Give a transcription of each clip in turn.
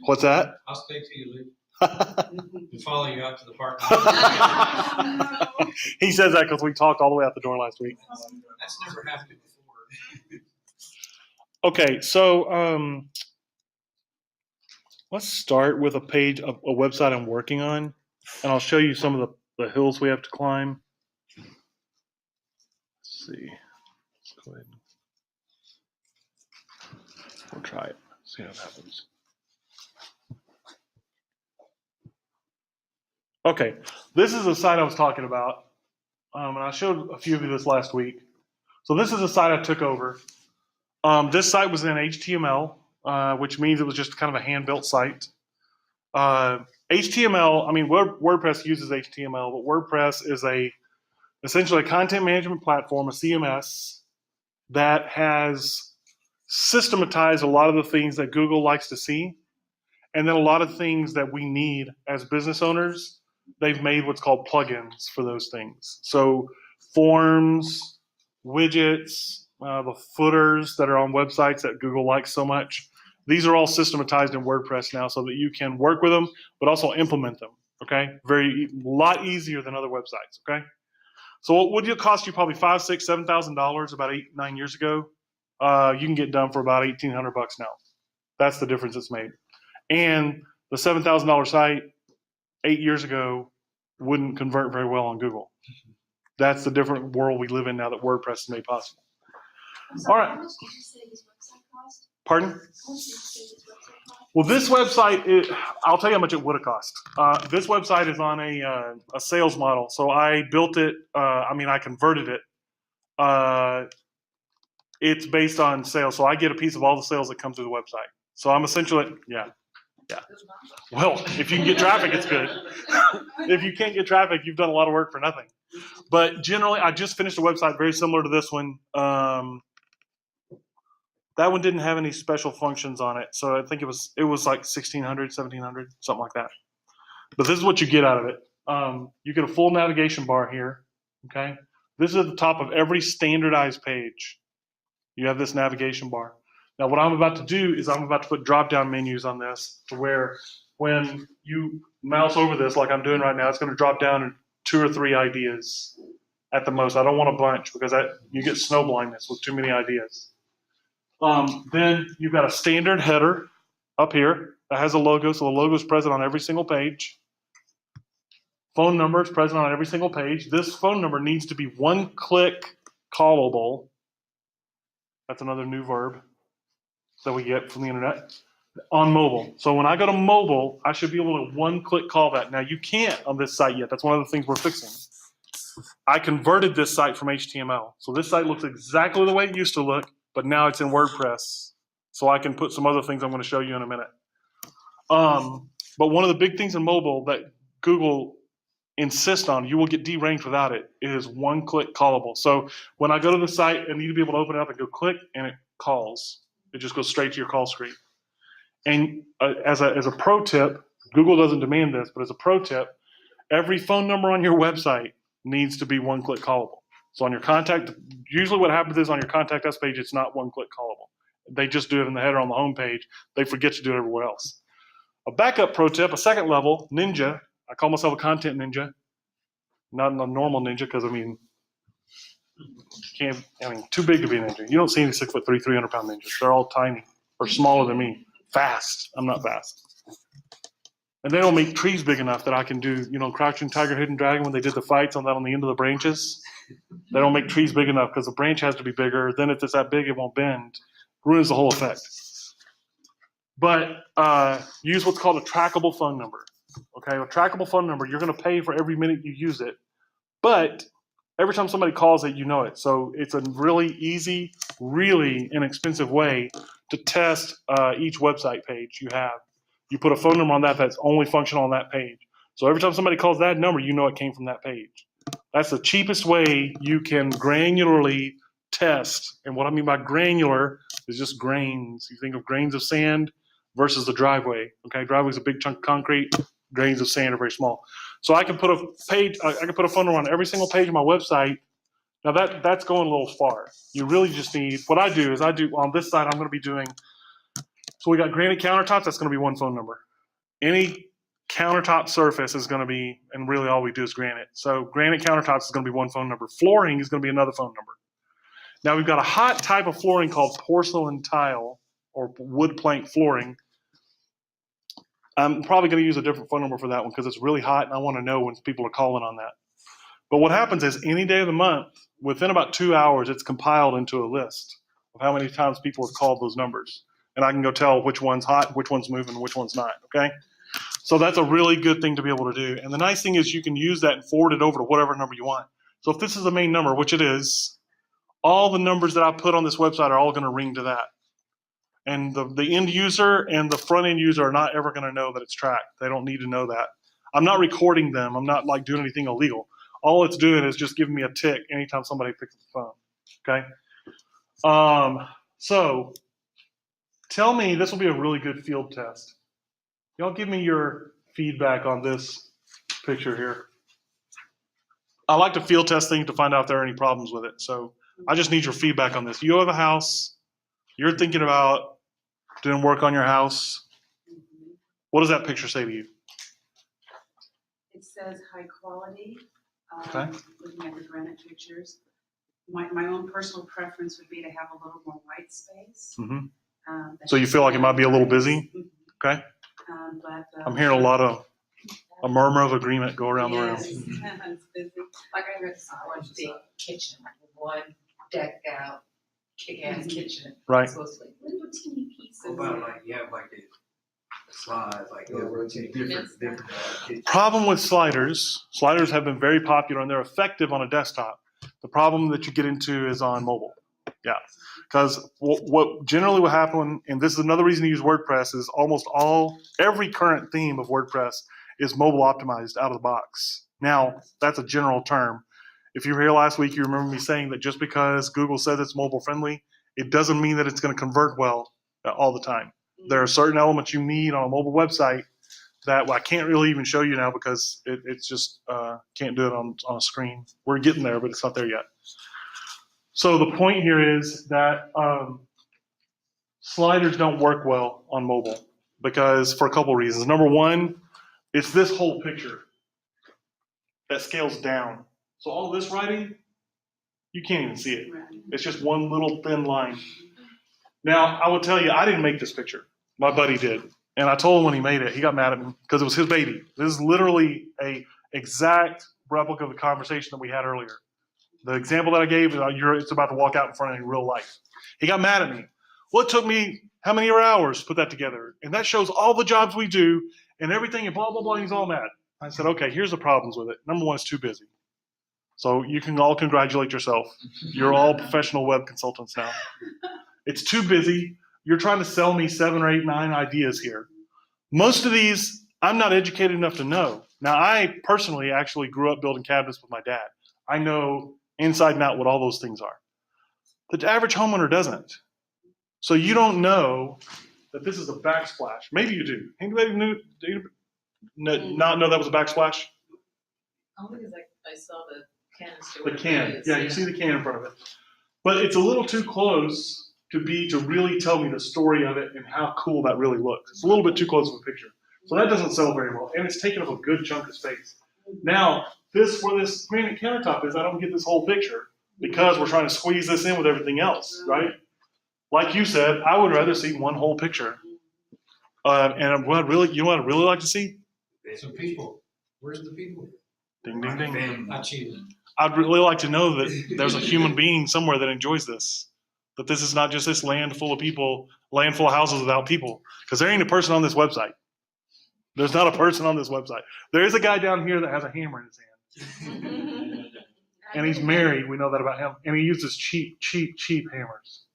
What's that? I'll stay till you leave and follow you out to the parking lot. He says that because we talked all the way out the door last week. That's never happened before. Okay, so let's start with a page of a website I'm working on, and I'll show you some of the hills we have to climb. Let's see. Let's go ahead. We'll try it. See how it happens. Okay, this is the site I was talking about, and I showed a few of you this last week. So this is a site I took over. This site was in HTML, which means it was just kind of a hand-built site. HTML, I mean, WordPress uses HTML, but WordPress is essentially a content management platform, a CMS, that has systematized a lot of the things that Google likes to see, and then a lot of things that we need as business owners. They've made what's called plugins for those things. So forms, widgets, the footers that are on websites that Google likes so much. These are all systematized in WordPress now so that you can work with them, but also implement them, okay? A lot easier than other websites, okay? So what would it cost you probably $5,000, $6,000, $7,000 about 8-9 years ago? You can get done for about $1,800 now. That's the difference it's made. And the $7,000 site 8 years ago wouldn't convert very well on Google. That's the different world we live in now that WordPress is made possible. All right. How much did you say this website cost? Pardon? How much did you say this website cost? Well, this website, I'll tell you how much it would have cost. This website is on a sales model. So I built it, I converted it. It's based on sales. So I get a piece of all the sales that come through the website. So I'm essentially, yeah. Well, if you can get traffic, it's good. If you can't get traffic, you've done a lot of work for nothing. But generally, I just finished a website very similar to this one. That one didn't have any special functions on it. So I think it was like 1,600, 1,700, something like that. But this is what you get out of it. You get a full navigation bar here. Okay. This is at the top of every standardized page. You have this navigation bar. Now, what I'm about to do is I'm about to put drop-down menus on this to where when you mouse over this, like I'm doing right now, it's going to drop down in 2 or 3 ideas at the most. I don't want a bunch because you get snow blindness with too many ideas. Then you've got a standard header up here that has a logo, so the logo is present on every single page. Phone number is present on every single page. This phone number needs to be one-click callable. That's another new verb that we get from the internet on mobile. So when I go to mobile, I should be able to one-click call that. Now you can't on this site yet. That's one of the things we're fixing. I converted this site from HTML. So this site looks exactly the way it used to look, but now it's in WordPress. So I can put some other things I'm going to show you in a minute. But one of the big things in mobile that Google insists on, you will get deranged without it, is one-click callable. So when I go to the site, I need to be able to open it up and go click, and it calls. It just goes straight to your call screen. And as a pro tip, Google doesn't demand this, but as a pro tip, every phone number on your website needs to be one-click callable. So on your contact, usually what happens is on your contact us page, it's not one-click callable. They just do it in the header on the home page. They forget to do it everywhere else. A backup pro tip, a second level, Ninja. I call myself a content ninja, not a normal ninja because, too big to be a ninja. You don't see any 6'3", 300-pound ninjas. They're all tiny or smaller than me. Fast. I'm not fast. And they don't make trees big enough that I can do, Crouching Tiger, Hidden Dragon when they did the fights on the end of the branches. They don't make trees big enough because the branch has to be bigger. Then if it's that big, it won't bend. Ruins the whole effect. But use what's called a trackable phone number. Okay, a trackable phone number, you're going to pay for every minute you use it. But every time somebody calls it, you know it. So it's a really easy, really inexpensive way to test each website page you have. You put a phone number on that's only functional on that page. So every time somebody calls that number, you know it came from that page. That's the cheapest way you can granularly test. And what I mean by granular is just grains. You think of grains of sand versus the driveway. Okay, driveway is a big chunk of concrete. Grains of sand are very small. So I can put a phone number on every single page of my website. Now that's going a little far. You really just need, what I do on this side, I'm going to be doing So we got granite countertops, that's going to be one phone number. Any countertop surface is going to be, and really all we do is granite. So granite countertops is going to be one phone number. Flooring is going to be another phone number. Now we've got a hot type of flooring called porcelain tile or wood plank flooring. I'm probably going to use a different phone number for that one because it's really hot and I want to know when people are calling on that. But what happens is any day of the month, within about 2 hours, it's compiled into a list of how many times people have called those numbers. And I can go tell which one's hot, which one's moving, which one's not, okay? So that's a really good thing to be able to do. And the nice thing is you can use that and forward it over to whatever number you want. So if this is the main number, which it is, all the numbers that I put on this website are all going to ring to that. And the end user and the front end user are not ever going to know that it's tracked. They don't need to know that. I'm not recording them. I'm not like doing anything illegal. All it's doing is just giving me a tick anytime somebody picks up the phone. Okay. So tell me, this will be a really good field test. Y'all give me your feedback on this picture here. I like to field test things to find out if there are any problems with it. So I just need your feedback on this. You have a house. You're thinking about doing work on your house. What does that picture say to you? It says high quality. Okay. Looking at the granite pictures. My own personal preference would be to have a little more white space. Mm-hmm. That's So you feel like it might be a little busy? Mhm. Okay. But, I'm hearing a lot of a murmur of agreement go around the room. yes, it's busy. Like I heard one big kitchen, like one decked out, kick-ass kitchen. Right. Supposedly. Little teeny pieces. What about like, you have like the slides, like different kitchen. Problem with sliders have been very popular and they're effective on a desktop. The problem that you get into is on mobile. Yeah. Because what generally will happen, and this is another reason to use WordPress, is every current theme of WordPress is mobile optimized out of the box. Now, that's a general term. If you were here last week, you remember me saying that just because Google says it's mobile friendly, it doesn't mean that it's going to convert well all the time. There are certain elements you need on a mobile website that I can't really even show you now because it's just can't do it on a screen. We're getting there, but it's not there yet. So the point here is that sliders don't work well on mobile because for a couple reasons. Number one, it's this whole picture that scales down. So all this writing, you can't even see it. Right. It's just one little thin line. Now, I will tell you, I didn't make this picture. My buddy did. And I told him when he made it, he got mad at me because it was his baby. This is literally a exact replica of the conversation that we had earlier. The example that I gave, it's about to walk out in front of you in real life. He got mad at me. Well, it took me how many hours to put that together? And that shows all the jobs we do and everything and blah, blah, blah. And he's all mad. I said, okay, here's the problems with it. Number one, it's too busy. So you can all congratulate yourself. You're all professional web consultants now. It's too busy. You're trying to sell me 7 or 8, 9 ideas here. Most of these, I'm not educated enough to know. Now, I personally actually grew up building cabinets with my dad. I know inside and out what all those things are. The average homeowner doesn't. So you don't know that this is a backsplash. Maybe you do. Anybody not know that was a backsplash? Only because I saw the canister. The can. Yeah, you see the can in front of it. But it's a little too close to really tell me the story of it and how cool that really looks. It's a little bit too close of a picture. So that doesn't sell very well. And it's taking up a good chunk of space. Now, where this granite countertop is, I don't get this whole picture because we're trying to squeeze this in with everything else, right? Like you said, I would rather see one whole picture. And what you know what I'd really like to see? Some people. Where's the people? Ding, ding, ding. Not you. I'd really like to know that there's a human being somewhere that enjoys this. That this is not just this land full of people, land full of houses without people. Because there ain't a person on this website. There's not a person on this website. There is a guy down here that has a hammer in his hand. And he's married. We know that about him. And he uses cheap hammers.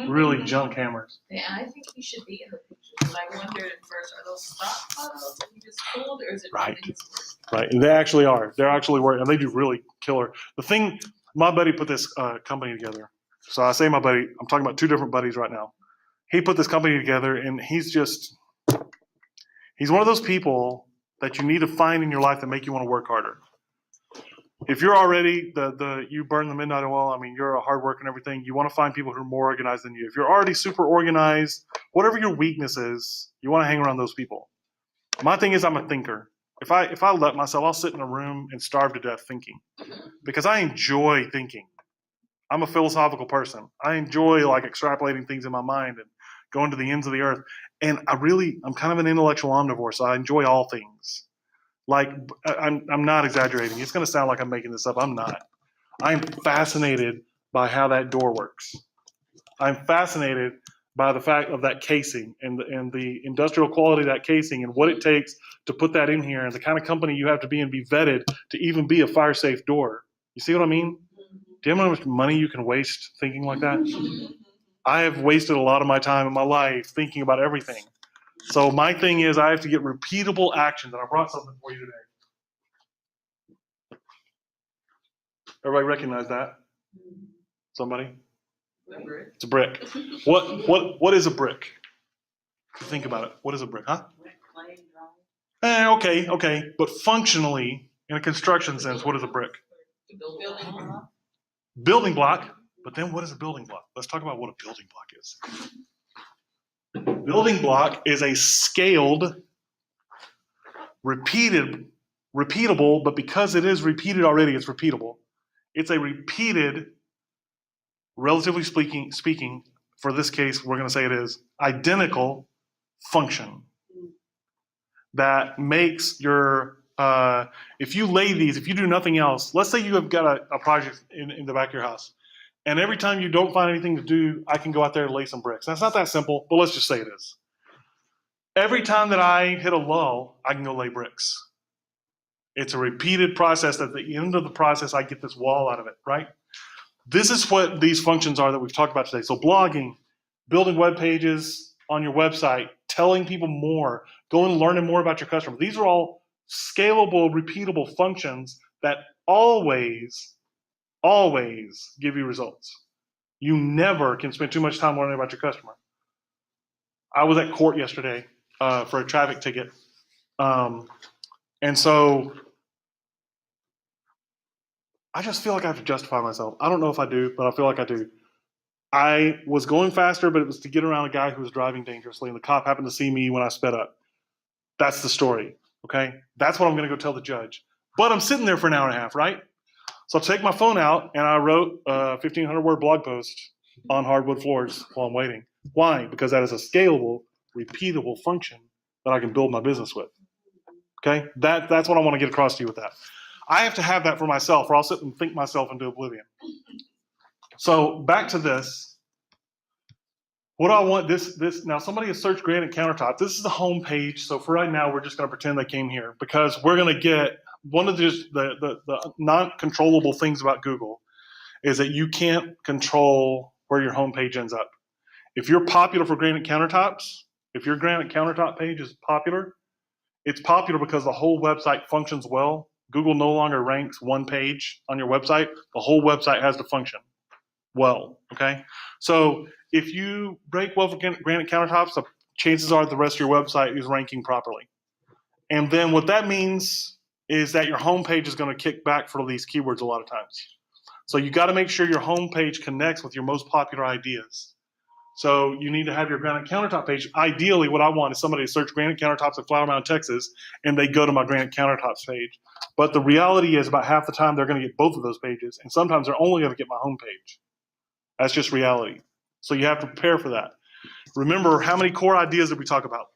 Really junk hammers. Yeah, I think he should be in the picture. But I wondered at first, are those stock photos that he just pulled, or is it Right. really his work? Right. And they actually are. They're actually working. And they do really killer. The thing, my buddy put this company together. So I say my buddy, I'm talking about 2 different buddies right now. He put this company together and he's one of those people that you need to find in your life that make you want to work harder. if you're already you burn the midnight oil, I mean, you're a hard worker and everything. You want to find people who are more organized than you. If you're already super organized, whatever your weakness is, you want to hang around those people. My thing is, I'm a thinker. If I let myself, I'll sit in a room and starve to death thinking, because I enjoy thinking. I'm a philosophical person. I enjoy like extrapolating things in my mind and going to the ends of the earth. And I'm kind of an intellectual omnivore, so I enjoy all things. Like, I'm not exaggerating. It's going to sound like I'm making this up. I'm not. I'm fascinated by how that door works. I'm fascinated by the fact of that casing and the industrial quality of that casing and what it takes to put that in here and the kind of company you have to be and be vetted to even be a fire safe door. You see what I mean? Do you know how much money you can waste thinking like that? I have wasted a lot of my time in my life thinking about everything. So my thing is I have to get repeatable actions, and I brought something for you today. Everybody recognize that? Somebody? It's a brick. What is a brick? Think about it. What is a brick, huh? Okay. But functionally, in a construction sense, what is a brick? Building block. But then what is a building block? Let's talk about what a building block is. Building block is a scaled, repeatable, but because it is repeated already, it's repeatable. It's a repeated, relatively speaking, for this case, we're going to say it is identical function that makes your, if you lay these, if you do nothing else, let's say you have got a project in the back of your house. And every time you don't find anything to do, I can go out there and lay some bricks. Now, it's not that simple, but let's just say it is. Every time that I hit a lull, I can go lay bricks. It's a repeated process. At the end of the process, I get this wall out of it, right? This is what these functions are that we've talked about today. So blogging, building web pages on your website, telling people more, going and learning more about your customer. These are all scalable, repeatable functions that always give you results. You never can spend too much time learning about your customer. I was at court yesterday for a traffic ticket. And so I just feel like I have to justify myself. I don't know if I do, but I feel like I do. I was going faster, but it was to get around a guy who was driving dangerously, and the cop happened to see me when I sped up. That's the story, okay? That's what I'm going to go tell the judge. But I'm sitting there for an hour and a half, right? So I take my phone out, and I wrote a 1,500-word blog post on hardwood floors while I'm waiting. Why? Because that is a scalable, repeatable function that I can build my business with. Okay? That's what I want to get across to you with that. I have to have that for myself, or I'll sit and think myself into oblivion. So back to this. What do I want this now? Somebody has searched granite countertop. This is the home page. So for right now, we're just going to pretend they came here because we're going to get one of the non-controllable things about Google is that you can't control where your home page ends up. If you're popular for granite countertops, if your granite countertop page is popular, it's popular because the whole website functions well. Google no longer ranks one page on your website. The whole website has to function well, okay? So if you break well for granite countertops, the chances are the rest of your website is ranking properly. And then what that means is that your homepage is going to kick back for these keywords a lot of times. So you got to make sure your homepage connects with your most popular ideas. So you need to have your granite countertop page. Ideally, what I want is somebody to search granite countertops in Flower Mound, Texas, and they go to my granite countertops page. But the reality is about half the time they're going to get both of those pages, and sometimes they're only going to get my homepage. That's just reality. So you have to prepare for that. Remember, how many core ideas did we talk about?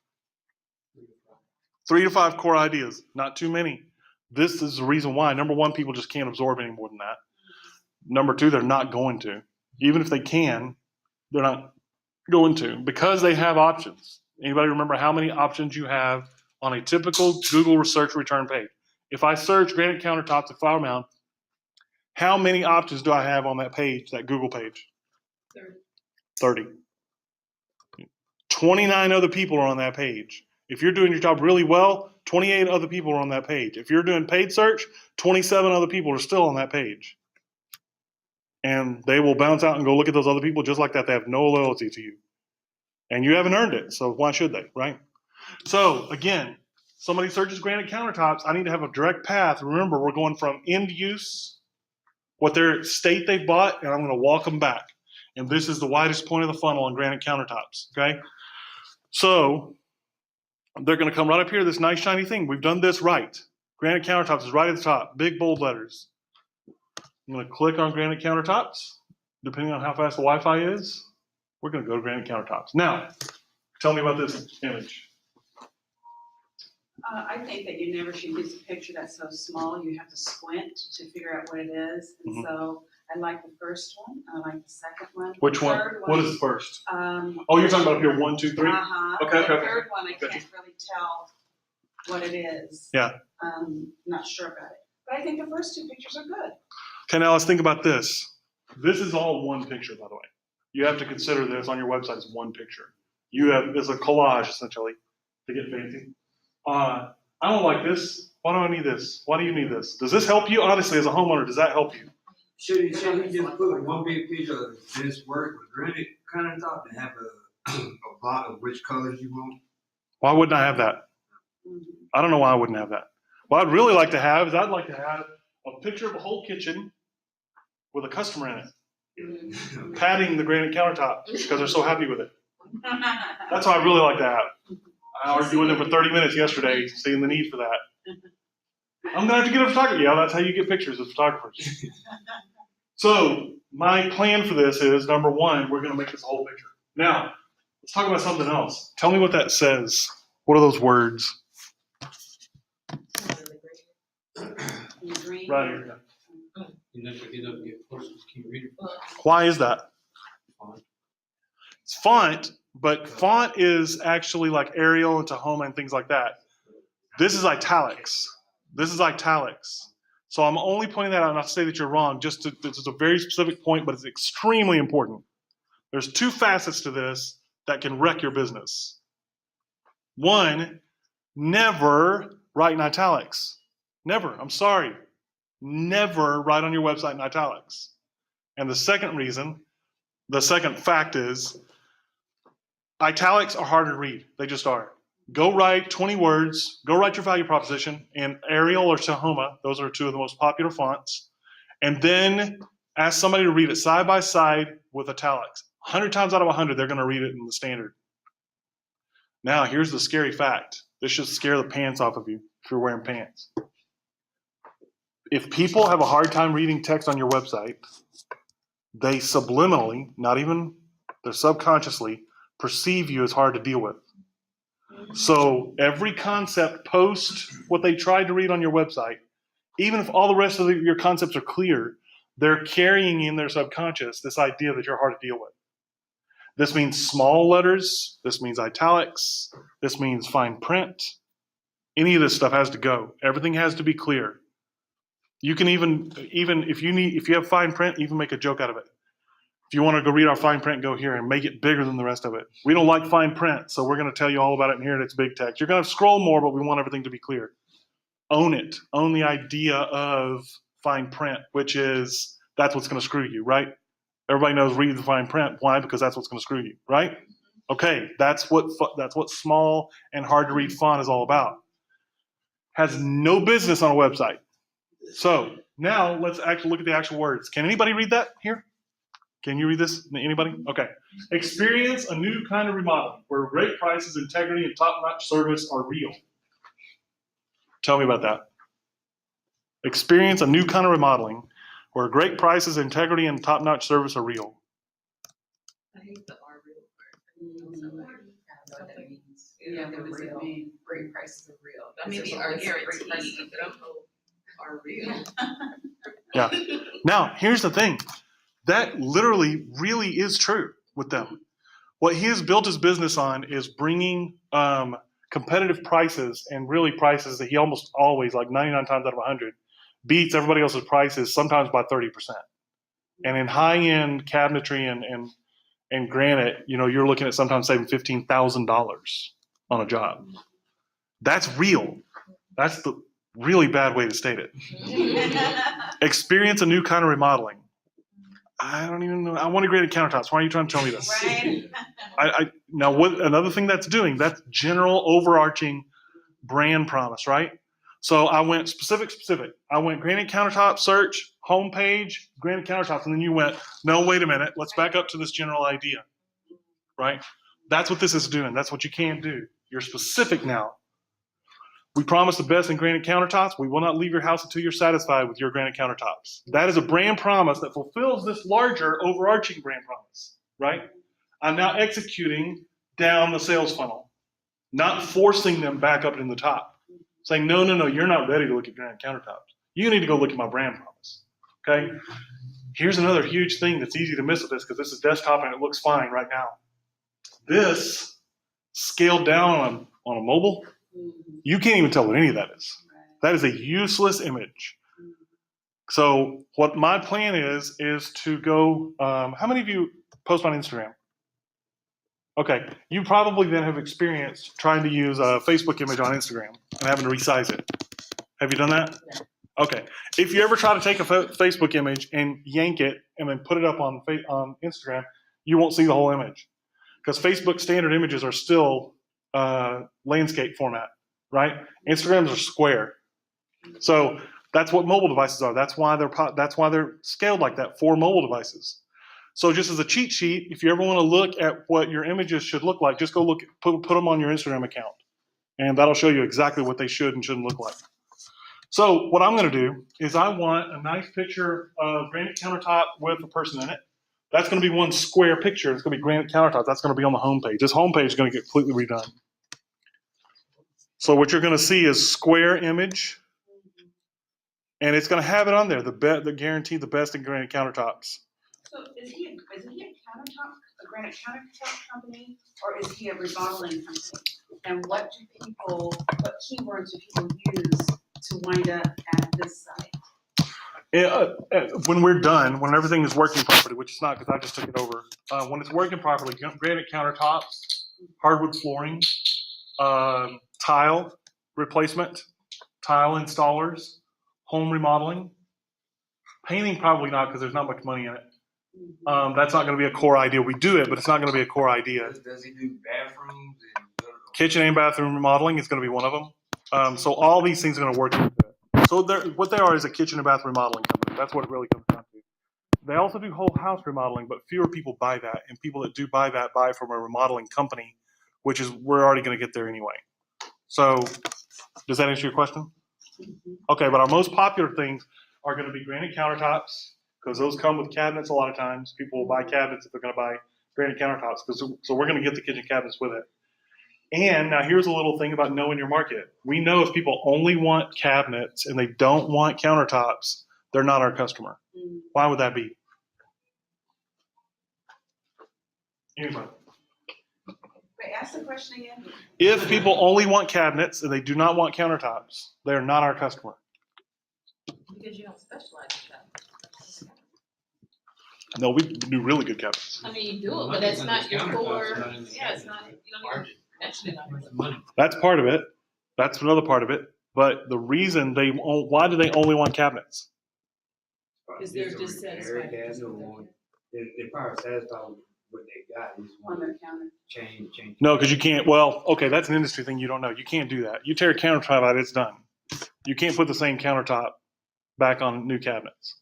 3 to 5 core ideas, not too many. This is the reason why. Number one, people just can't absorb any more than that. Number two, they're not going to. Even if they can, they're not going to because they have options. Anybody remember how many options you have on a typical Google search return page? If I search granite countertops at Flower Mound, how many options do I have on that page, that Google page? 30. 29 other people are on that page. If you're doing your job really well, 28 other people are on that page. If you're doing paid search, 27 other people are still on that page. And they will bounce out and go look at those other people just like that. They have no loyalty to you. And you haven't earned it, so why should they, right? So, again, somebody searches granite countertops, I need to have a direct path. Remember, we're going from end use, what their state they've bought, and I'm going to walk them back. And this is the widest point of the funnel on granite countertops, okay? So they're going to come right up here, this nice shiny thing. We've done this right. Granite countertops is right at the top, big bold letters. I'm going to click on granite countertops. Depending on how fast the Wi-Fi is, we're going to go to granite countertops. Now, tell me about this image. I think that you never should use a picture that's so small, you have to squint to figure out what it is. And so I like the first one, I like the second one. Which The one? third What is the first? Um, Oh, you're talking about up here, 1, 2, 3? Uh-huh. Okay, The okay, okay. third one, I Gotcha. can't really tell what it is. Yeah. Not sure about it. But I think the first two pictures are good. Okay, now let's think about this. This is all one picture, by the way. You have to consider this on your website as one picture. You have, it's a collage, essentially, to get fancy. I don't like this. Why do I need this? Why do you need this? Does this help you? Honestly, as a homeowner, does that help you? Should he just put one big picture of this work with granite countertop and have a lot of which colors you want? Why wouldn't I have that? I don't know why I wouldn't have that. What I'd really like to have is I'd like to have a picture of a whole kitchen with a customer in it, patting the granite countertop because they're so happy with it. That's what I'd really like to have. I argued with him for 30 minutes yesterday, seeing the need for that. I'm gonna have to get a photographer. Yeah, that's how you get pictures of photographers. So my plan for this is, number one, we're gonna make this a whole picture. Now, let's talk about something else. Tell me what that says. What are those words? In green. Right here. He doesn't get close, can you read it? Why is that? It's font, but font is actually like Arial and Tahoma and things like that. This is italics. This is italics. So I'm only pointing that out, not to say that you're wrong, this is a very specific point, but it's extremely important. There's two facets to this that can wreck your business. One, never write in italics. Never, I'm sorry. Never write on your website in italics. And the second reason, the second fact is, italics are hard to read. They just are. Go write 20 words, go write your value proposition in Arial or Tahoma. Those are two of the most popular fonts. And then ask somebody to read it side by side with italics. 100 times out of 100, they're going to read it in the standard. Now, here's the scary fact. This should scare the pants off of you if you're wearing pants. If people have a hard time reading text on your website, they subliminally, not even, they're subconsciously, perceive you as hard to deal with. So every concept post what they tried to read on your website, even if all the rest of your concepts are clear, they're carrying in their subconscious this idea that you're hard to deal with. This means small letters. This means italics. This means fine print. Any of this stuff has to go. Everything has to be clear. You can even if you have fine print, even make a joke out of it. If you want to go read our fine print, go here and make it bigger than the rest of it. We don't like fine print, so we're going to tell you all about it in here and it's big text. You're going to scroll more, but we want everything to be clear. Own it. Own the idea of fine print, which is that's what's going to screw you, right? Everybody knows read the fine print. Why? Because that's what's going to screw you, right? Okay, that's what small and hard to read font is all about. Has no business on a website. So now let's actually look at the actual words. Can anybody read that here? Can you read this? Anybody? Okay. Experience a new kind of remodeling where great prices, integrity, and top-notch service are real. Tell me about that. Experience a new kind of remodeling where great prices, integrity, and top-notch service are real. I hate the R real part. I don't know what that means. Yeah, the what does it real, mean? great prices are real. Maybe Maybe are are guaranteed. great prices are real. Yeah. Now, here's the thing. That literally really is true with them. What he has built his business on is bringing competitive prices, and really prices that he almost always, like 99 times out of 100, beats everybody else's prices, sometimes by 30%. And in high-end cabinetry and granite, you're looking at sometimes saving $15,000 on a job. That's real. That's the really bad way to state it. Experience a new kind of remodeling. I don't even know. I want granite countertops. Why are you trying to tell me this? Right. Now, what another thing that's doing, that's general overarching brand promise, right? So I went specific. I went granite countertop search, homepage, granite countertops, and then you went, no, wait a minute, let's back up to this general idea, right? That's what this is doing. That's what you can't do. You're specific now. We promise the best in granite countertops. We will not leave your house until you're satisfied with your granite countertops. That is a brand promise that fulfills this larger overarching brand promise, right? I'm now executing down the sales funnel, not forcing them back up in the top. Saying, no, you're not ready to look at granite countertops. You need to go look at my brand promise, okay? Here's another huge thing that's easy to miss with this because this is desktop and it looks fine right now. This scaled down on a mobile, you can't even tell what any of that is. That is a useless image. So what my plan is to go, how many of you post on Instagram? Okay, you probably then have experienced trying to use a Facebook image on Instagram and having to resize it. Have you done that? Yeah. Okay. If you ever try to take a Facebook image and yank it and then put it up on Instagram, you won't see the whole image because Facebook standard images are still landscape format, right? Instagrams are square. So that's what mobile devices are. That's why they're scaled like that for mobile devices. So just as a cheat sheet, if you ever want to look at what your images should look like, just go put them on your Instagram account. And that'll show you exactly what they should and shouldn't look like. So what I'm going to do is I want a nice picture of granite countertop with a person in it. That's going to be one square picture. It's going to be granite countertop. That's going to be on the homepage. This homepage is going to get completely redone. So what you're going to see is square image. And it's going to have it on there, the guaranteed the best in granite countertops. So is he a granite countertop company, or is he a remodeling company? And what keywords do people use to wind up at this site? When we're done, when everything is working properly, which it's not because I just took it over, when it's working properly, granite countertops, hardwood flooring, tile replacement, tile installers, home remodeling, painting probably not because there's not much money in it. That's not going to be a core idea. We do it, but it's not going to be a core idea. Does he do bathrooms and Kitchen and bathroom remodeling is going to be one of them. So all these things are going to work into it. So what they are is a kitchen and bathroom remodeling company. That's what it really comes down to. They also do whole house remodeling, but fewer people buy that. And people that do buy that buy from a remodeling company, which is we're already going to get there anyway. So does that answer your question? Okay, but our most popular things are going to be granite countertops, because those come with cabinets a lot of times. People will buy cabinets if they're going to buy granite countertops. So we're going to get the kitchen cabinets with it. And now here's a little thing about knowing your market. We know if people only want cabinets and they don't want countertops, they're not our customer. Why would that be? Anybody? Wait, ask the question again. If people only want cabinets and they do not want countertops, they're not our customer. Because you don't specialize in that. No, we do really good cabinets. I mean, you do it, but that's not your core, yeah, it's not, you don't even mention it on your. That's part of it. That's another part of it. But the reason why do they only want cabinets? Because they're dissatisfied. They're probably satisfied with what they got. They just On want their to counter. change. No, because you can't. Well, okay, that's an industry thing you don't know. You can't do that. You tear a countertop out, it's done. You can't put the same countertop back on new cabinets.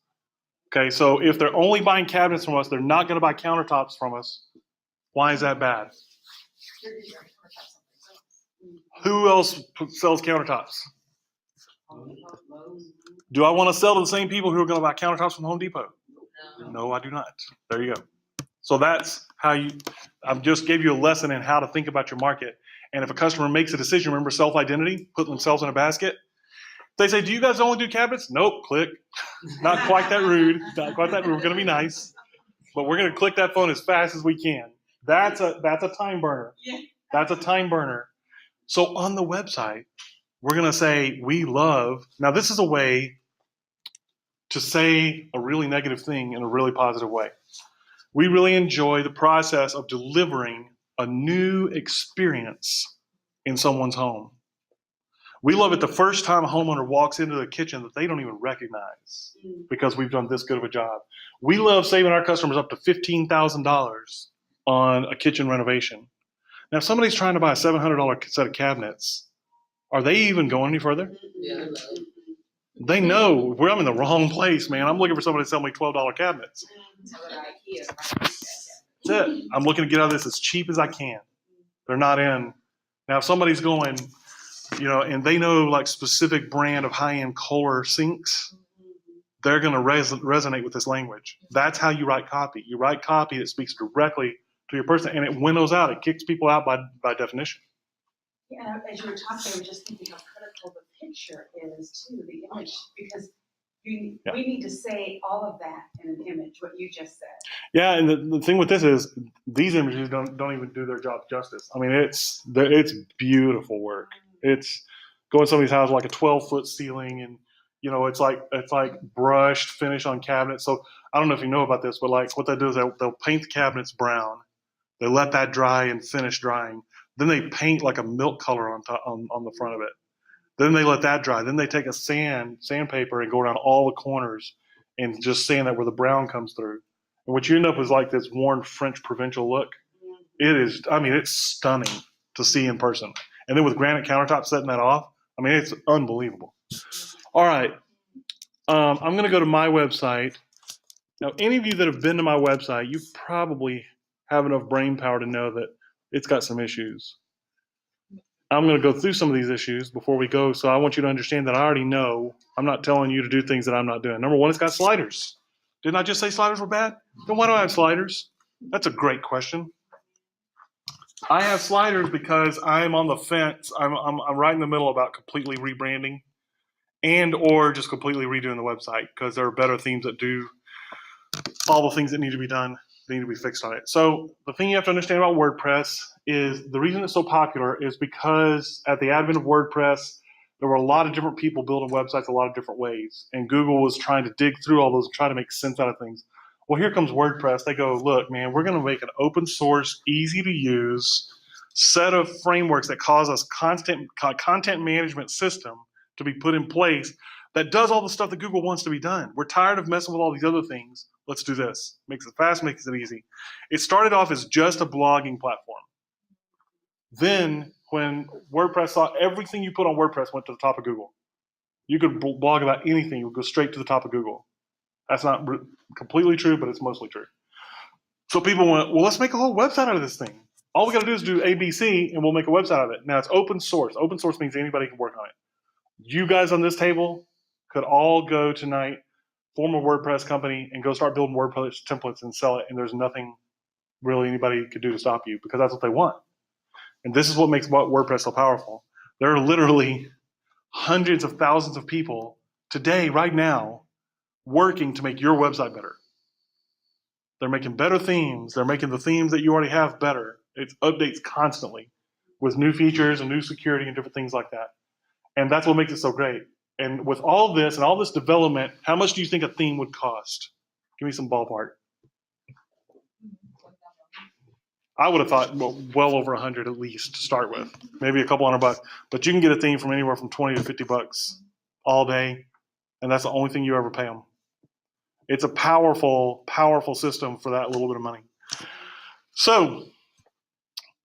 Okay, so if they're only buying cabinets from us, they're not going to buy countertops from us. Why is that bad? Who else sells countertops? Do I want to sell to the same people who are going to buy countertops from Home Depot? No, I do not. There you go. So that's how I just gave you a lesson in how to think about your market. And if a customer makes a decision, remember self-identity, put themselves in a basket. They say, do you guys only do cabinets? Nope, click. Not quite that rude. Not quite that rude. We're going to be nice. But we're going to click that phone as fast as we can. That's a time burner. Yeah. That's a time burner. So on the website, we're going to say, we love. Now, this is a way to say a really negative thing in a really positive way. We really enjoy the process of delivering a new experience in someone's home. We love it the first time a homeowner walks into the kitchen that they don't even recognize because we've done this good of a job. We love saving our customers up to $15,000 on a kitchen renovation. Now, if somebody's trying to buy a $700 set of cabinets, Are they even going any further? Yeah, they're low. They know I'm in the wrong place, man. I'm looking for somebody to sell me $12 cabinets. Tell it IKEA. That's it. I'm looking to get out of this as cheap as I can. They're not in. Now, if somebody's going, and they know like specific brand of high-end Kohler sinks, they're going to resonate with this language. That's how you write copy. You write copy that speaks directly to your person, and it winnows out. It kicks people out by definition. Yeah, as you were talking, I was just thinking how critical the picture is too, the image, because we need to say all of that in an image, what you just said. Yeah, and the thing with this is these images don't even do their job justice. I mean, it's beautiful work. It's go in somebody's house like a 12-foot ceiling, and it's like brushed finish on cabinets. So I don't know if you know about this, but like what they do is they'll paint the cabinets brown. They let that dry and finish drying. Then they paint like a milk color on the front of it. Then they let that dry. Then they take a sandpaper and go around all the corners and just sand that where the brown comes through. And what you end up with is like this worn French provincial look. It is, I mean, it's stunning to see in person. And then with granite countertops setting that off, I mean, it's unbelievable. All right. I'm going to go to my website. Now, any of you that have been to my website, you probably have enough brain power to know that it's got some issues. I'm going to go through some of these issues before we go, so I want you to understand that I already know. I'm not telling you to do things that I'm not doing. Number one, it's got sliders. Didn't I just say sliders were bad? Then why do I have sliders? That's a great question. I have sliders because I'm on the fence. I'm right in the middle about completely rebranding and or just completely redoing the website because there are better themes that do all the things that need to be done. They need to be fixed on it. So the thing you have to understand about WordPress is the reason it's so popular is because at the advent of WordPress, there were a lot of different people building websites a lot of different ways. And Google was trying to dig through all those and try to make sense out of things. Well, here comes WordPress. They go, look, man, we're going to make an open source, easy to use set of frameworks that cause us content management system to be put in place that does all the stuff that Google wants to be done. We're tired of messing with all these other things. Let's do this. Makes it fast, makes it easy. It started off as just a blogging platform. Then when WordPress saw everything you put on WordPress went to the top of Google. You could blog about anything. It would go straight to the top of Google. That's not completely true, but it's mostly true. So people went, well, let's make a whole website out of this thing. All we got to do is do ABC, and we'll make a website out of it. Now, it's open source. Open source means anybody can work on it. You guys on this table could all go tonight, form a WordPress company, and go start building WordPress templates and sell it, and there's nothing really anybody could do to stop you because that's what they want. And this is what makes WordPress so powerful. There are literally hundreds of thousands of people today, right now, working to make your website better. They're making better themes. They're making the themes that you already have better. It updates constantly with new features and new security and different things like that. And that's what makes it so great. And with all this and all this development, how much do you think a theme would cost? Give me some ballpark. I would have thought well over 100 at least to start with, maybe a couple $100. But you can get a theme from anywhere from 20 to $50 all day, and that's the only thing you ever pay them. It's a powerful, powerful system for that little bit of money. So,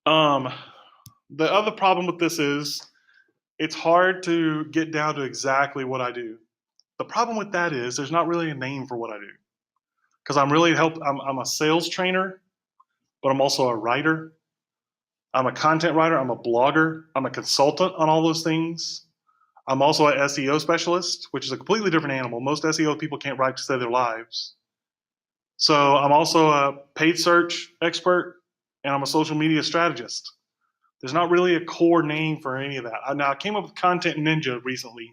the other problem with this is it's hard to get down to exactly what I do. The problem with that is there's not really a name for what I do because I'm a sales trainer, but I'm also a writer. I'm a content writer. I'm a blogger. I'm a consultant on all those things. I'm also an SEO specialist, which is a completely different animal. Most SEO people can't write to save their lives. So I'm also a paid search expert, and I'm a social media strategist. There's not really a core name for any of that. Now, I came up with Content Ninja recently,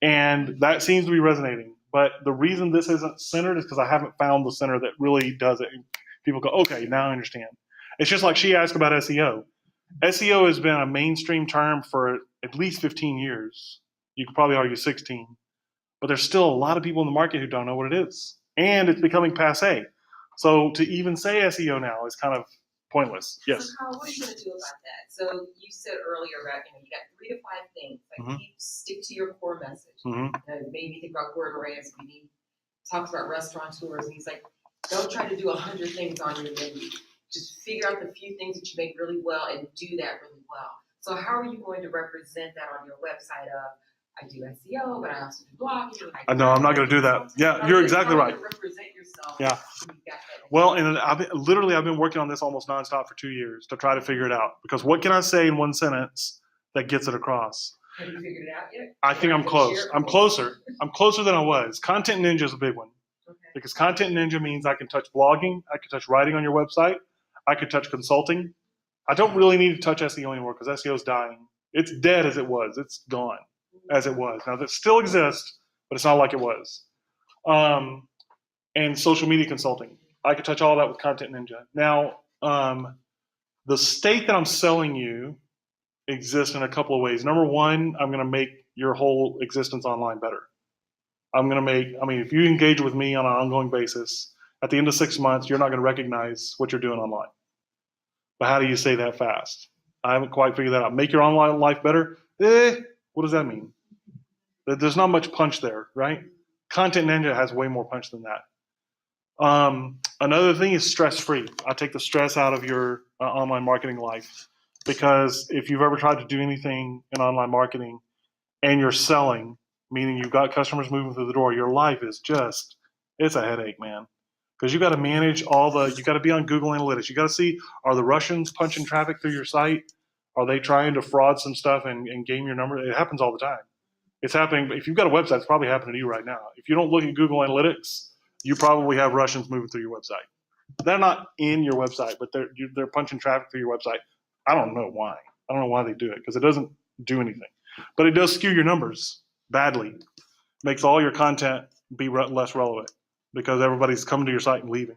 and that seems to be resonating. But the reason this isn't centered is because I haven't found the center that really does it. And people go, okay, now I understand. It's just like she asked about SEO. SEO has been a mainstream term for at least 15 years. You could probably argue 16. But there's still a lot of people in the market who don't know what it is. And it's becoming passé. So to even say SEO now is kind of pointless. Yes? So Carl, what are you going to do about that? So you said earlier about, you got 3 to 5 things. Like you stick to your core message. Maybe think about Gordon Ramsay. He talks about restaurateurs, and he's like, don't try to do 100 things on your menu. Just figure out the few things that you make really well and do that really well. So how are you going to represent that on your website of, I do SEO, but I also do blogging. I know, I'm not gonna do that. Yeah, you're exactly right. How are you gonna represent yourself? Yeah. when you've got that? Well, and I've been working on this almost nonstop for 2 years to try to figure it out. Because what can I say in one sentence that gets it across? Have you figured it out yet? I think I'm Share close. it I'm with us. closer. I'm closer than I was. Content Ninja is a big one. Okay. Because Content Ninja means I can touch blogging, I can touch writing on your website, I could touch consulting. I don't really need to touch SEO anymore because SEO is dying. It's dead as it was. It's gone as it was. Now that still exists, but it's not like it was. And social media consulting. I could touch all that with Content Ninja. Now, the state that I'm selling you exists in a couple of ways. Number one, I'm going to make your whole existence online better. If you engage with me on an ongoing basis, at the end of 6 months, you're not going to recognize what you're doing online. But how do you say that fast? I haven't quite figured that out. Make your online life better? What does that mean? There's not much punch there, right? Content Ninja has way more punch than that. Another thing is stress-free. I take the stress out of your online marketing life, because if you've ever tried to do anything in online marketing and you're selling, meaning you've got customers moving through the door, your life is it's a headache, man. Because you got to manage you got to be on Google Analytics. You got to see, are the Russians punching traffic through your site? Are they trying to fraud some stuff and game your number? It happens all the time. It's happening. If you've got a website, it's probably happening to you right now. If you don't look at Google Analytics, you probably have Russians moving through your website. They're not in your website, but they're punching traffic through your website. I don't know why. I don't know why they do it, because it doesn't do anything. But it does skew your numbers badly. Makes all your content be less relevant because everybody's coming to your site and leaving.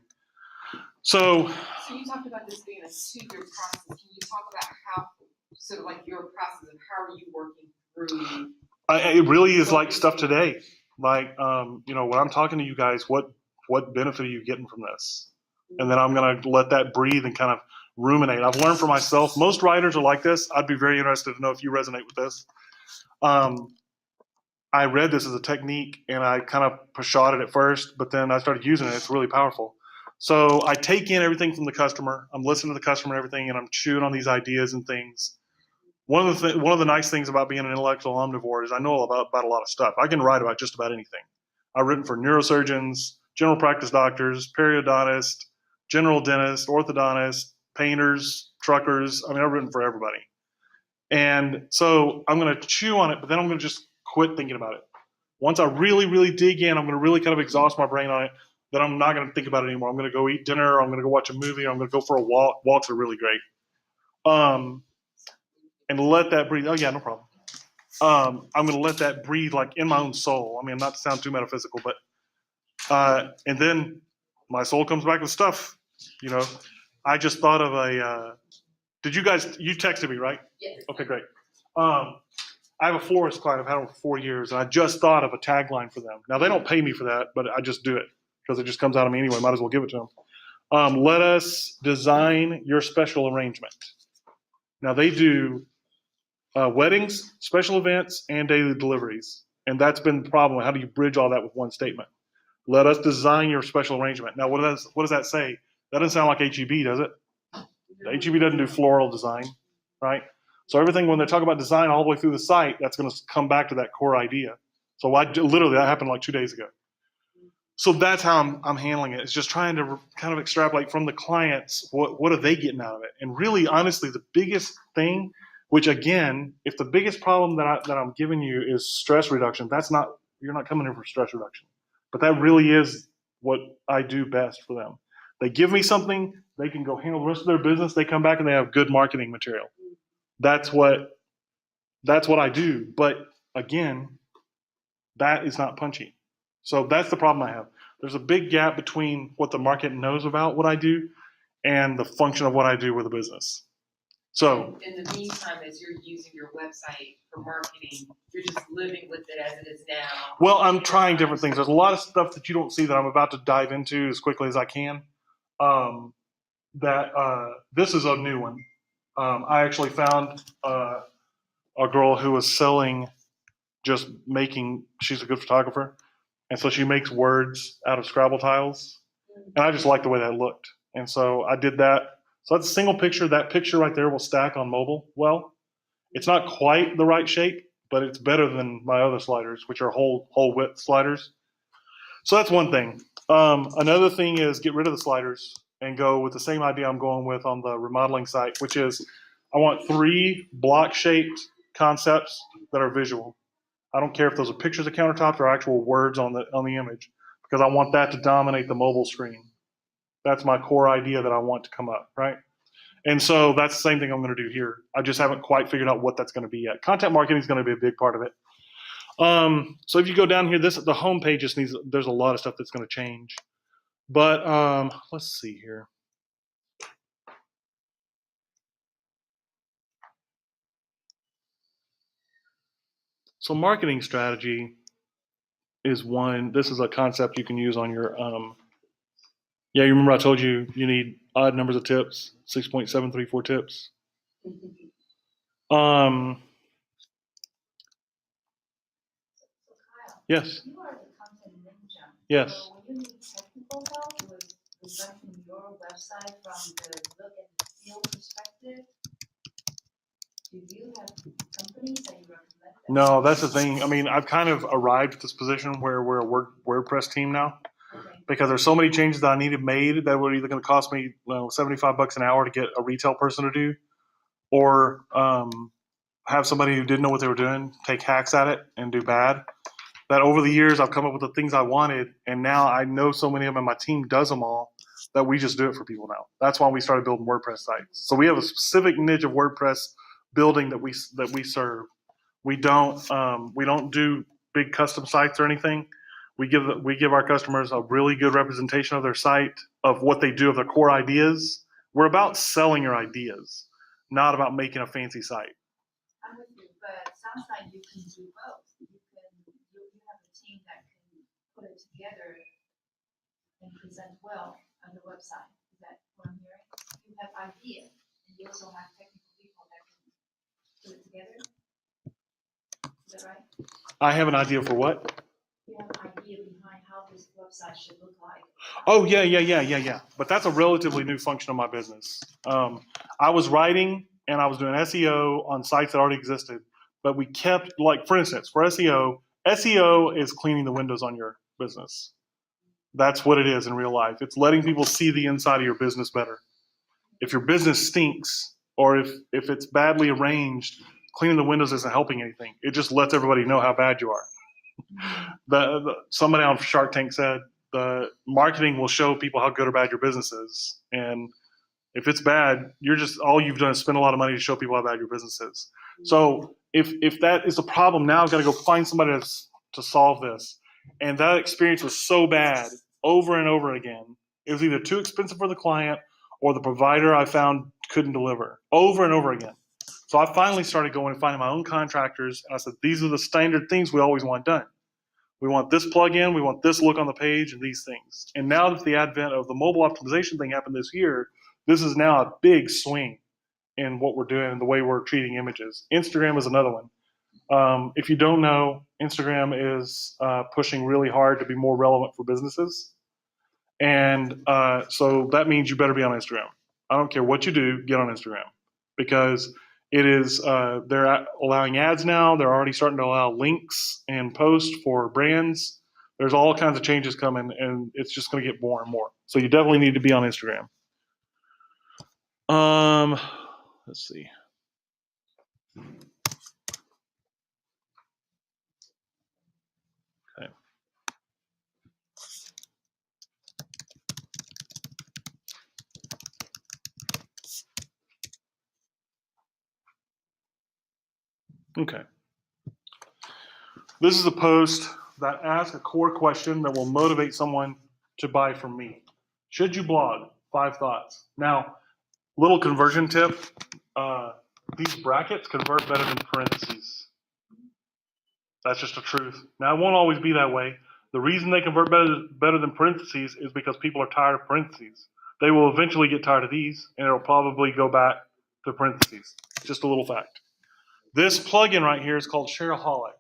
So you talked about this being a 2-year process. Can you talk about how, sort of like your process and how are you working through? it really is like stuff today. Like, when I'm talking to you guys, what benefit are you getting from this? And then I'm going to let that breathe and kind of ruminate. I've learned for myself, most writers are like this. I'd be very interested to know if you resonate with this. I read this as a technique and I kind of pashot it at first, but then I started using it. It's really powerful. So I take in everything from the customer. I'm listening to the customer and everything, and I'm chewing on these ideas and things. One of the nice things about being an intellectual omnivore is I know about a lot of stuff. I can write about just about anything. I've written for neurosurgeons, general practice doctors, periodontists, general dentists, orthodontists, painters, truckers. I've written for everybody. And so I'm going to chew on it, but then I'm going to just quit thinking about it. Once I really, really dig in, I'm going to really kind of exhaust my brain on it. Then I'm not going to think about it anymore. I'm going to go eat dinner. Or I'm going to go watch a movie. Or I'm going to go for a walk. Walks are really great. And let that breathe. Oh yeah, no problem. I'm going to let that breathe like in my own soul. Not to sound too metaphysical, but and then my soul comes back with stuff. I just thought of you texted me, right? Yes. Okay, great. I have a florist client. I've had them for 4 years, and I just thought of a tagline for them. Now, they don't pay me for that, but I just do it because it just comes out of me anyway. Might as well give it to them. Let us design your special arrangement. Now, they do weddings, special events, and daily deliveries, and that's been the problem. How do you bridge all that with one statement? Let us design your special arrangement. Now, what does that say? That doesn't sound like HEB, does it? HEB doesn't do floral design, right? So everything, when they talk about design all the way through the site, that's going to come back to that core idea. So literally, that happened like 2 days ago. So that's how I'm handling it. It's just trying to kind of extrapolate from the clients, what are they getting out of it? And really, honestly, the biggest thing, which again, if the biggest problem that I'm giving you is stress reduction, you're not coming in for stress reduction. But that really is what I do best for them. They give me something, they can go handle the rest of their business. They come back and they have good marketing material. That's what I do. But again, that is not punchy. So that's the problem I have. There's a big gap between what the market knows about what I do and the function of what I do with a business. So in the meantime, as you're using your website for marketing, you're just living with it as it is now. Well, I'm trying different things. There's a lot of stuff that you don't see that I'm about to dive into as quickly as I can. This is a new one. I actually found a girl who was selling, she's a good photographer. And so she makes words out of Scrabble tiles. And I just liked the way that looked. And so I did that. So that's a single picture. That picture right there will stack on mobile well. It's not quite the right shape, but it's better than my other sliders, which are whole width sliders. So that's one thing. Another thing is get rid of the sliders and go with the same idea I'm going with on the remodeling site, which is I want 3 block-shaped concepts that are visual. I don't care if those are pictures of countertops or actual words on the image, because I want that to dominate the mobile screen. That's my core idea that I want to come up, right? And so that's the same thing I'm going to do here. I just haven't quite figured out what that's going to be yet. Content marketing is going to be a big part of it. So if you go down here, the home page just needs, there's a lot of stuff that's going to change. But let's see here. So marketing strategy is one. This is a concept you can use on your, yeah, you remember I told you you need odd numbers of tips, 6.734 tips. Yes. You are the content ninja. Yes. So when you need technical help with designing your website from the look and feel perspective, do you have companies that you recommend? No, that's the thing. I mean, I've kind of arrived at this position where we're a WordPress team now, Okay. because there's so many changes that I needed made that were either going to cost me $75 an hour to get a retail person to do, or have somebody who didn't know what they were doing take hacks at it and do bad. That over the years I've come up with the things I wanted, and now I know so many of them, and my team does them all, that we just do it for people now. That's why we started building WordPress sites. So we have a specific niche of WordPress building that we serve. We don't do big custom sites or anything. We give our customers a really good representation of their site, of what they do, of their core ideas. We're about selling your ideas, not about making a fancy site. I'm with you, but it sounds like you can do both. You have a team that can put it together and present well on the website. Is that what I'm hearing? You have ideas, and you also have technical people that can put it together. Is that right? I have an idea for what? You have an idea behind how this website should look like. Oh, yeah. But that's a relatively new function of my business. I was writing and I was doing SEO on sites that already existed, but we kept, like, for instance, for SEO is cleaning the windows on your business. That's what it is in real life. It's letting people see the inside of your business better. If your business stinks, or if it's badly arranged, cleaning the windows isn't helping anything. It just lets everybody know how bad you are. Somebody on Shark Tank said the marketing will show people how good or bad your business is. And if it's bad, all you've done is spend a lot of money to show people how bad your business is. So if that is a problem, now I've got to go find somebody to solve this. And that experience was so bad over and over again. It was either too expensive for the client, or the provider I found couldn't deliver, over and over again. So I finally started going and finding my own contractors, and I said, these are the standard things we always want done. We want this plugin, we want this look on the page, and these things. And now that the advent of the mobile optimization thing happened this year, this is now a big swing in what we're doing and the way we're treating images. Instagram is another one. If you don't know, Instagram is pushing really hard to be more relevant for businesses. And so that means you better be on Instagram. I don't care what you do, get on Instagram. Because it is, they're allowing ads now. They're already starting to allow links and posts for brands. There's all kinds of changes coming, and it's just going to get more and more. So you definitely need to be on Instagram. Let's see. Okay. Okay. This is a post that asks a core question that will motivate someone to buy from me. Should you blog? 5 thoughts. Now, little conversion tip. These brackets convert better than parentheses. That's just the truth. Now, it won't always be that way. The reason they convert better than parentheses is because people are tired of parentheses. They will eventually get tired of these, and it'll probably go back to parentheses. Just a little fact. This plugin right here is called Shareaholic.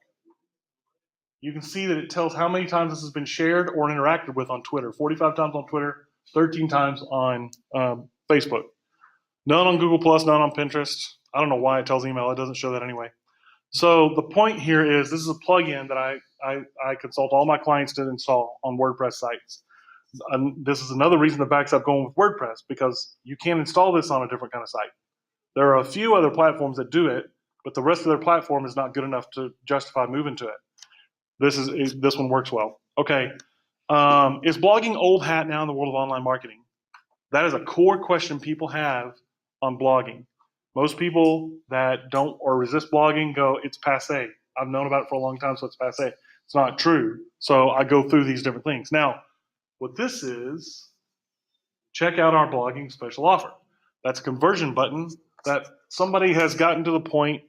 You can see that it tells how many times this has been shared or interacted with on Twitter. 45 times on Twitter, 13 times on Facebook. None on Google+, none on Pinterest. I don't know why it tells email. It doesn't show that anyway. So the point here is this is a plugin that I consult all my clients to install on WordPress sites. And this is another reason that backs up going with WordPress, because you can't install this on a different kind of site. There are a few other platforms that do it, but the rest of their platform is not good enough to justify moving to it. This one works well. Okay. Is blogging old hat now in the world of online marketing? That is a core question people have on blogging. Most people that don't or resist blogging go, it's passe. I've known about it for a long time, so it's passe. It's not true. So I go through these different things. Now, what this is, check out our blogging special offer. That's a conversion button that somebody has gotten to the point.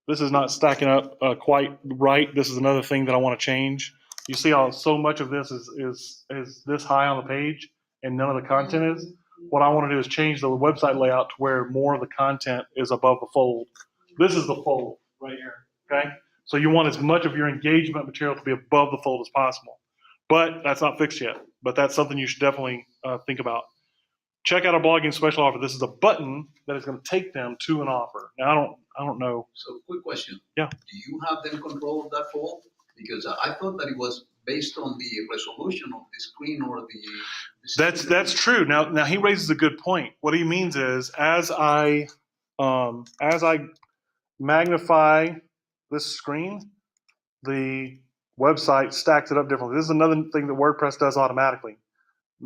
This is not stacking up quite right. This is another thing that I want to change. You see how so much of this is this high on the page and none of the content is? What I want to do is change the website layout to where more of the content is above the fold. This is the fold right here, okay? So you want as much of your engagement material to be above the fold as possible. But that's not fixed yet. But that's something you should definitely think about. Check out our blogging special offer. This is a button that is going to take them to an offer. Now, I don't know. So, quick question. Yeah. Do you have then control of that fold? Because I thought that it was based on the resolution of the screen or the. That's true. Now he raises a good point. What he means is as I magnify this screen, the website stacks it up differently. This is another thing that WordPress does automatically.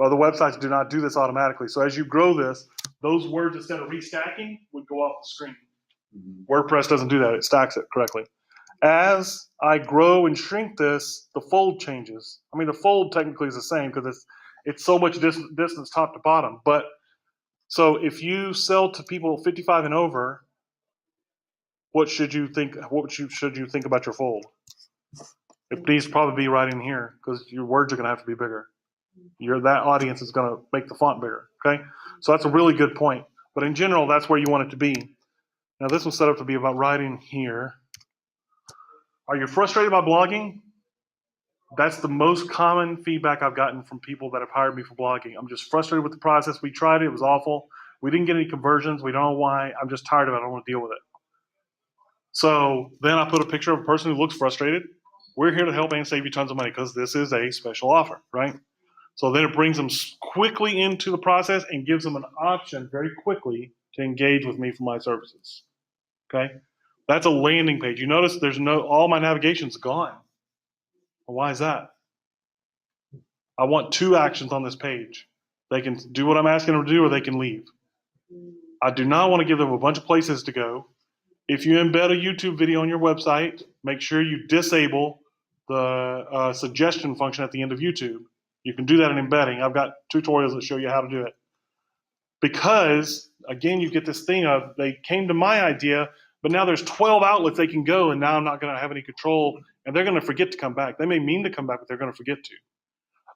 Other websites do not do this automatically. So as you grow this, those words, instead of restacking, would go off the screen. Mm-hmm. WordPress doesn't do that. It stacks it correctly. As I grow and shrink this, the fold changes. I mean, the fold technically is the same because it's so much distance top to bottom. But so if you sell to people 55 and over, what should you think? Should you think about your fold? It needs to probably be right in here because your words are going to have to be bigger. That audience is going to make the font bigger. Okay, so that's a really good point. But in general, that's where you want it to be. Now this one's set up to be about right in here. Are you frustrated by blogging? That's the most common feedback I've gotten from people that have hired me for blogging. I'm just frustrated with the process. We tried it. It was awful. We didn't get any conversions. We don't know why. I'm just tired of it. I don't want to deal with it. So then I put a picture of a person who looks frustrated. We're here to help and save you tons of money because this is a special offer, right? So then it brings them quickly into the process and gives them an option very quickly to engage with me for my services. Okay? That's a landing page. You notice all my navigation's gone. Well, why is that? I want two actions on this page. They can do what I'm asking them to do or they can leave. I do not want to give them a bunch of places to go. If you embed a YouTube video on your website, make sure you disable the suggestion function at the end of YouTube. You can do that in embedding. I've got tutorials that show you how to do it. Because, again, you get this thing of they came to my idea, but now there's 12 outlets they can go, and now I'm not going to have any control, and they're going to forget to come back. They may mean to come back, but they're going to forget to.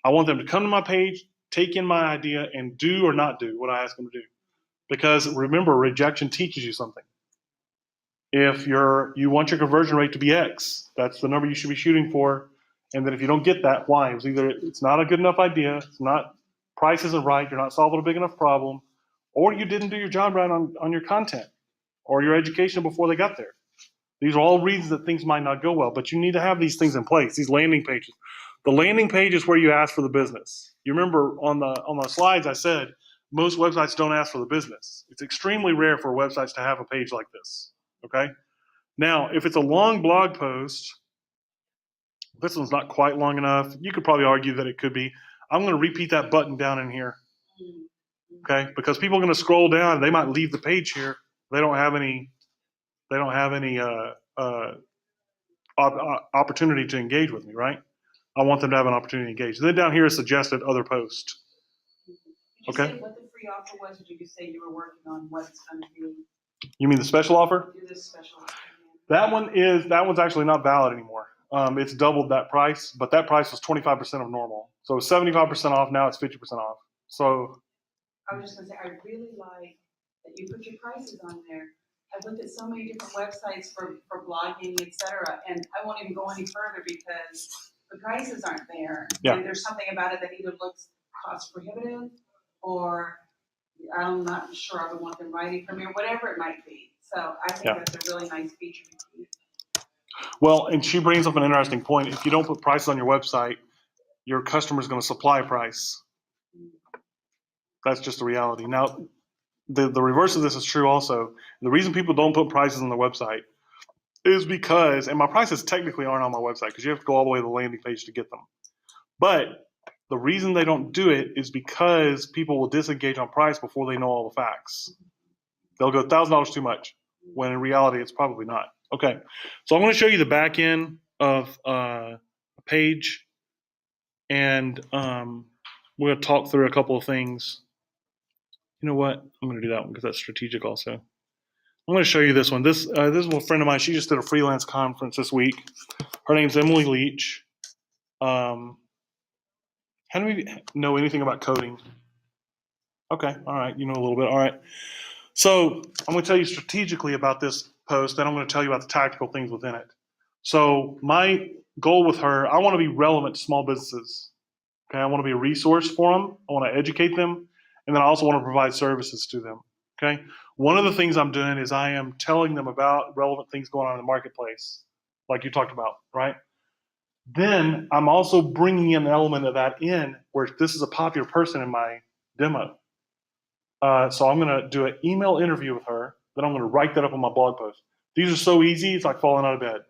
I want them to come to my page, take in my idea, and do or not do what I ask them to do. Because, remember, rejection teaches you something. If you want your conversion rate to be X, that's the number you should be shooting for. And then if you don't get that, why? It's not a good enough idea, price isn't right, you're not solving a big enough problem, or you didn't do your job right on your content or your education before they got there. These are all reasons that things might not go well, but you need to have these things in place, these landing pages. The landing page is where you ask for the business. You remember on the slides I said most websites don't ask for the business. It's extremely rare for websites to have a page like this. Okay? Now, if it's a long blog post, this one's not quite long enough. You could probably argue that it could be. I'm going to repeat that button down in here. Okay? Because people are going to scroll down and they might leave the page here. They don't have any opportunity to engage with me, right? I want them to have an opportunity to engage. Then down here is suggested other post. Did you say what the free offer was, or did you say you were working on what's going to be? You mean the special offer? Do this special offer? That one's actually not valid anymore. It's doubled that price, but that price was 25% of normal. So it's 75% off. Now it's 50% off. So I was just going to say, I really like that you put your prices on there. I've looked at so many different websites for blogging, et cetera, and I won't even go any further because the prices aren't there. Yeah. And there's something about it that either looks cost prohibitive or I'm not sure I would want them writing for me or whatever it might be. So I think Yeah. that's a really nice feature. Well, and she brings up an interesting point. If you don't put prices on your website, your customer's going to supply a price. That's just the reality. Now, the reverse of this is true also. The reason people don't put prices on their website is because, and my prices technically aren't on my website because you have to go all the way to the landing page to get them. But the reason they don't do it is because people will disengage on price before they know all the facts. They'll go $1,000 too much, when in reality it's probably not. Okay, so I'm going to show you the back end of a page, and we're going to talk through a couple of things. You know what? I'm going to do that one because that's strategic also. I'm going to show you this one. This is a friend of mine. She just did a freelance conference this week. Her name's Emily Leach. How do we know anything about coding? Okay, all right, you know a little bit. All right. So I'm going to tell you strategically about this post, then I'm going to tell you about the tactical things within it. So my goal with her, I want to be relevant to small businesses. Okay, I want to be a resource for them. I want to educate them, and then I also want to provide services to them. Okay, one of the things I'm doing is I am telling them about relevant things going on in the marketplace, like you talked about, right? Then I'm also bringing an element of that in where this is a popular person in my demo. So I'm going to do an email interview with her. Then I'm going to write that up on my blog post. These are so easy, it's like falling out of bed.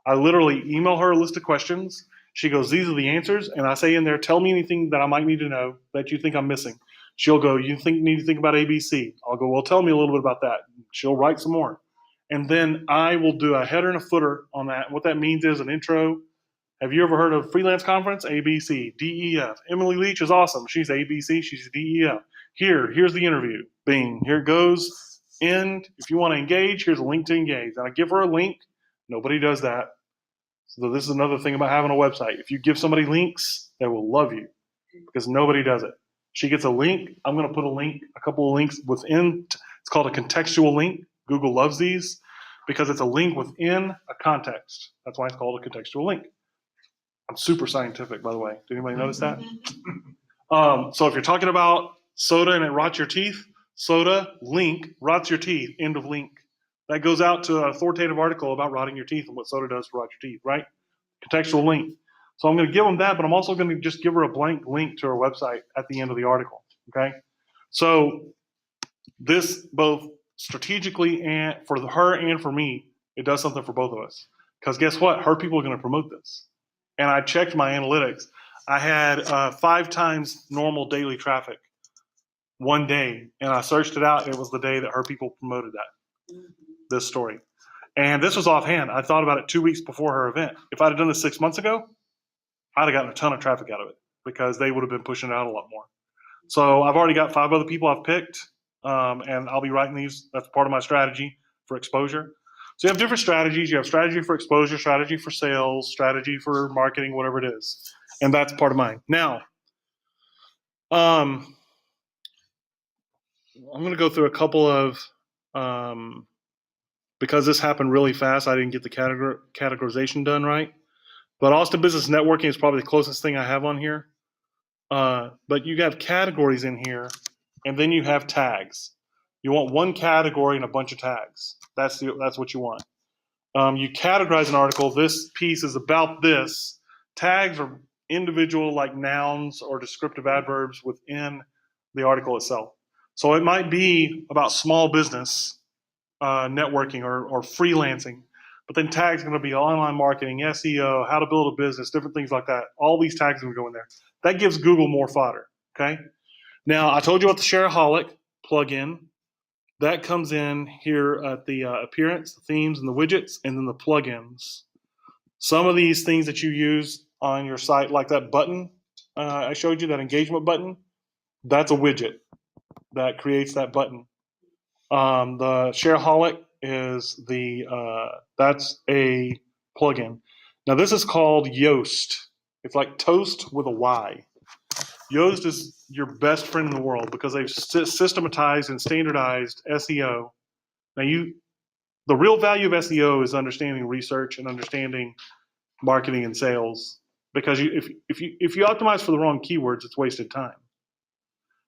I literally email her a list of questions. She goes, these are the answers. And I say in there, tell me anything that I might need to know that you think I'm missing. She'll go, you need to think about ABC. I'll go, well, tell me a little bit about that. She'll write some more. And then I will do a header and a footer on that. What that means is an intro. Have you ever heard of freelance conference? ABC, DEF. Emily Leach is awesome. She's ABC, she's DEF. Here's the interview. Bing, here it goes. End. If you want to engage, here's a link to engage. And I give her a link. Nobody does that. So this is another thing about having a website. If you give somebody links, they will love you because nobody does it. She gets a link. I'm going to put a couple of links within. It's called a contextual link. Google loves these because it's a link within a context. That's why it's called a contextual link. I'm super scientific, by the way. Did anybody notice that? So if you're talking about soda and it rots your teeth, soda, link, rots your teeth, end of link. That goes out to an authoritative article about rotting your teeth and what soda does to rot your teeth, right? Contextual link. So I'm going to give them that, but I'm also going to just give her a blank link to her website at the end of the article, okay? So this both strategically and for her and for me, it does something for both of us. Because guess what? Her people are going to promote this. And I checked my analytics. I had 5 times normal daily traffic one day, and I searched it out. It was the day that her people promoted this story. And this was offhand. I thought about it 2 weeks before her event. If I'd have done this 6 months ago, I'd have gotten a ton of traffic out of it because they would have been pushing it out a lot more. So I've already got 5 other people I've picked, and I'll be writing these. That's part of my strategy for exposure. So you have different strategies. You have strategy for exposure, strategy for sales, strategy for marketing, whatever it is. And that's part of mine. Now, I'm going to go through a couple of, because this happened really fast, I didn't get the categorization done right. But Austin Business Networking is probably the closest thing I have on here. But you have categories in here, and then you have tags. You want one category and a bunch of tags. That's what you want. You categorize an article. This piece is about this. Tags are individual like nouns or descriptive adverbs within the article itself. So it might be about small business networking or freelancing, but then tags are going to be online marketing, SEO, how to build a business, different things like that. All these tags are going to go in there. That gives Google more fodder. Okay. Now I told you about the Shareaholic plugin. That comes in here at the appearance, the themes, and the widgets, and then the plugins. Some of these things that you use on your site, like that button I showed you, that engagement button, that's a widget that creates that button. The Shareaholic is that's a plugin. Now this is called Yoast. It's like toast with a Y. Yoast is your best friend in the world because they've systematized and standardized SEO. Now the real value of SEO is understanding research and understanding marketing and sales. Because if you optimize for the wrong keywords, it's wasted time.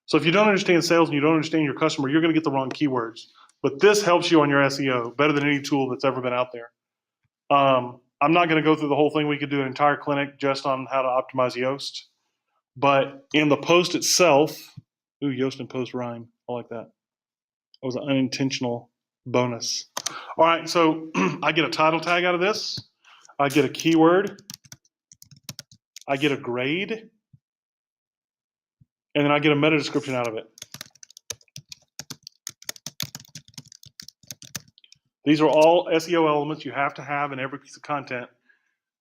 So if you don't understand sales and you don't understand your customer, you're going to get the wrong keywords. But this helps you on your SEO better than any tool that's ever been out there. I'm not going to go through the whole thing. We could do an entire clinic just on how to optimize Yoast. But in the post itself, ooh, Yoast and post rhyme. I like that. That was an unintentional bonus. All right, so I get a title tag out of this. I get a keyword. I get a grade. And then I get a meta description out of it. These are all SEO elements you have to have in every piece of content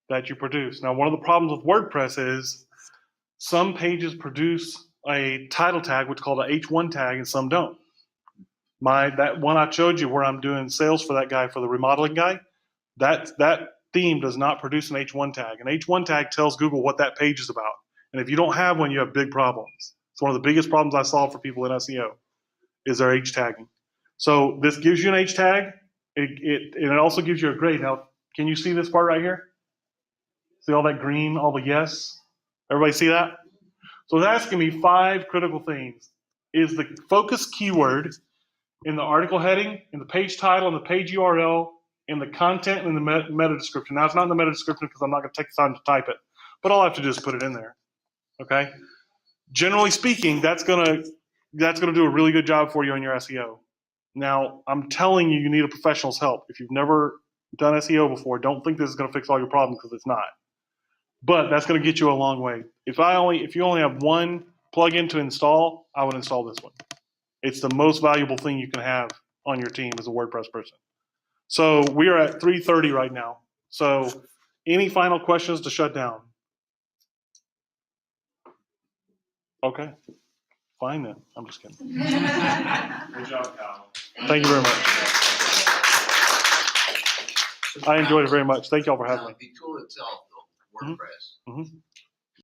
that you produce. Now, one of the problems with WordPress is some pages produce a title tag, which is called an H1 tag, and some don't. That one I showed you where I'm doing sales for that guy, for the remodeling guy, that theme does not produce an H1 tag. An H1 tag tells Google what that page is about. And if you don't have one, you have big problems. It's one of the biggest problems I solve for people in SEO is their H tagging. So this gives you an H tag. And it also gives you a grade. Now, can you see this part right here? See all that green, all the yes? Everybody see that? So it's asking me 5 critical things. Is the focus keyword in the article heading, in the page title, in the page URL, in the content, and in the meta description? Now, it's not in the meta description because I'm not going to take the time to type it. But all I have to do is put it in there. Okay? Generally speaking, that's gonna do a really good job for you on your SEO. Now, I'm telling you, you need a professional's help. If you've never done SEO before, don't think this is going to fix all your problems because it's not. But that's going to get you a long way. If you only have one plugin to install, I would install this one. It's the most valuable thing you can have on your team as a WordPress person. So we are at 3:30 right now. So any final questions to shut down? Okay. Fine then. I'm just kidding. Good job, Kyle. Thank you very much. I enjoyed it very much. Thank y'all for having me. The tool itself, though, WordPress,